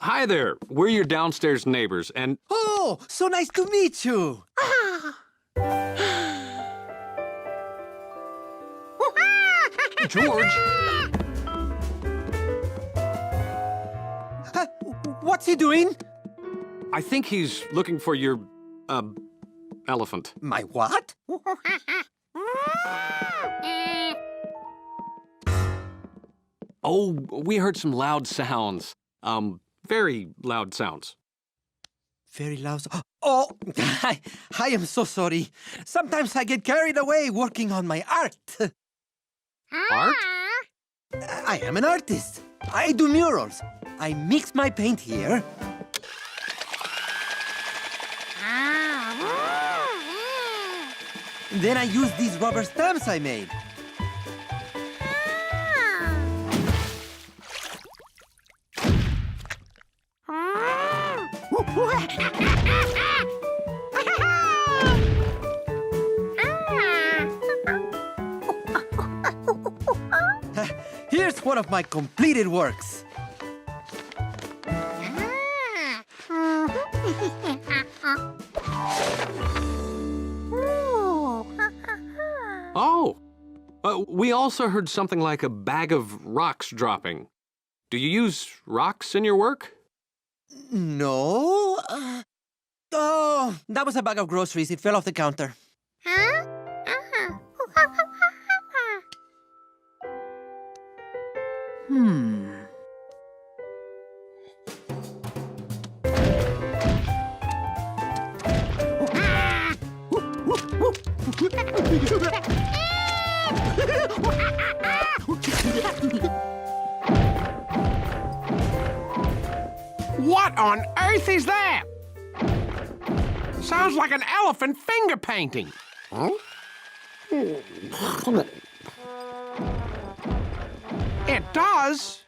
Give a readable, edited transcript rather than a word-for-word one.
Hi there. We're your downstairs neighbors, and Oh, so nice to meet you. George. What's he doing? I think he's looking for your, elephant. My what? Oh, we heard some loud sounds. Very loud sounds. Very loud. Oh, I am so sorry. Sometimes I get carried away working on my art. Art? I am an artist. I do murals. I mix my paint here. Then I use these rubber stamps I made. Here's one of my completed works. Oh. We also heard something like a bag of rocks dropping. Do you use rocks in your work? No. Oh, that was a bag of groceries. It fell off the counter. What on earth is that? Sounds like an elephant finger painting. Huh? It does.